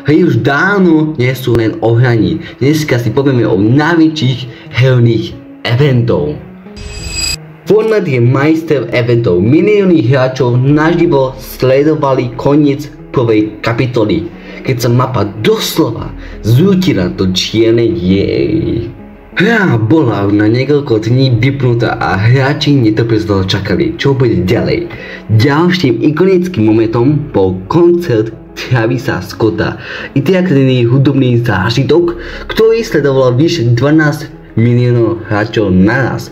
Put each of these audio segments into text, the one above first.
Hry už dávno nie sú len o hraní. Dneska si povieme o najväčších herných eventov. Fortnite je majster eventov. Milióny hráčov naživo sledovali koniec prvej kapitoly, keď sa mapa doslova zrútila do čiernej diery. Hra bola na niekoľko dní vypnutá a hráči netrpezlivo čakali, čo bude ďalej. Ďalším ikonickým momentom bol koncert Travisa Scotta, interaktívny hudobný zážitok, ktorý sledoval vyše 12 miliónov hráčov naraz.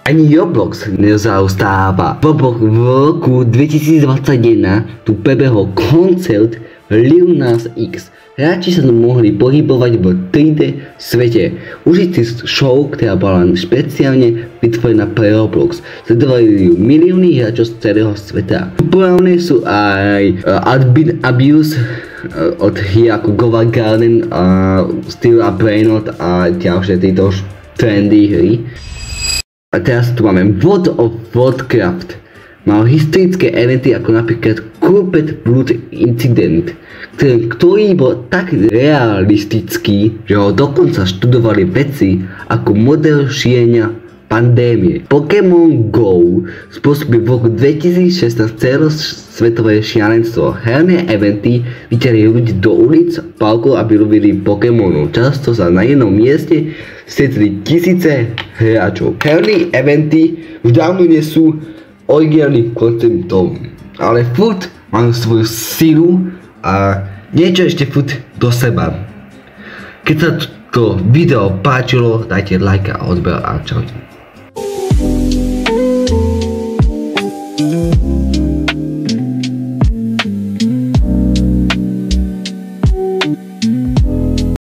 Ani Roblox nezaostáva. V roku 2021 tu prebehol koncert Lil Nas X. Hráči sa mohli pohybovať v 3D svete. Užiť si show, ktorá bola špeciálne vytvorená pre Roblox. Sledovali ju milióny hráčov z celého sveta. Populárne sú aj Admin Abuse od hry ako Gova Garden, Steel a Brainrot a ďalšie tieto trendy hry. A teraz tu máme World of Warcraft. Mal historické eventy ako napríklad Corporate Blood Incident, ktorý bol tak realistický, že ho dokonca študovali vedci ako model šírenia pandémie. Pokémon GO spôsobil v roku 2016 celosvetové šialenstvo. Herné eventy vyťahli ľudí do ulic, parkov, aby lovili Pokémonov. Často sa na jednom mieste stretli tisíce hráčov. Herné eventy už dávno nie sú originálnym konceptom, ale furt majú svoju silu a niečo ešte furt do seba. Keď sa to video páčilo, dajte like a odber a čaute.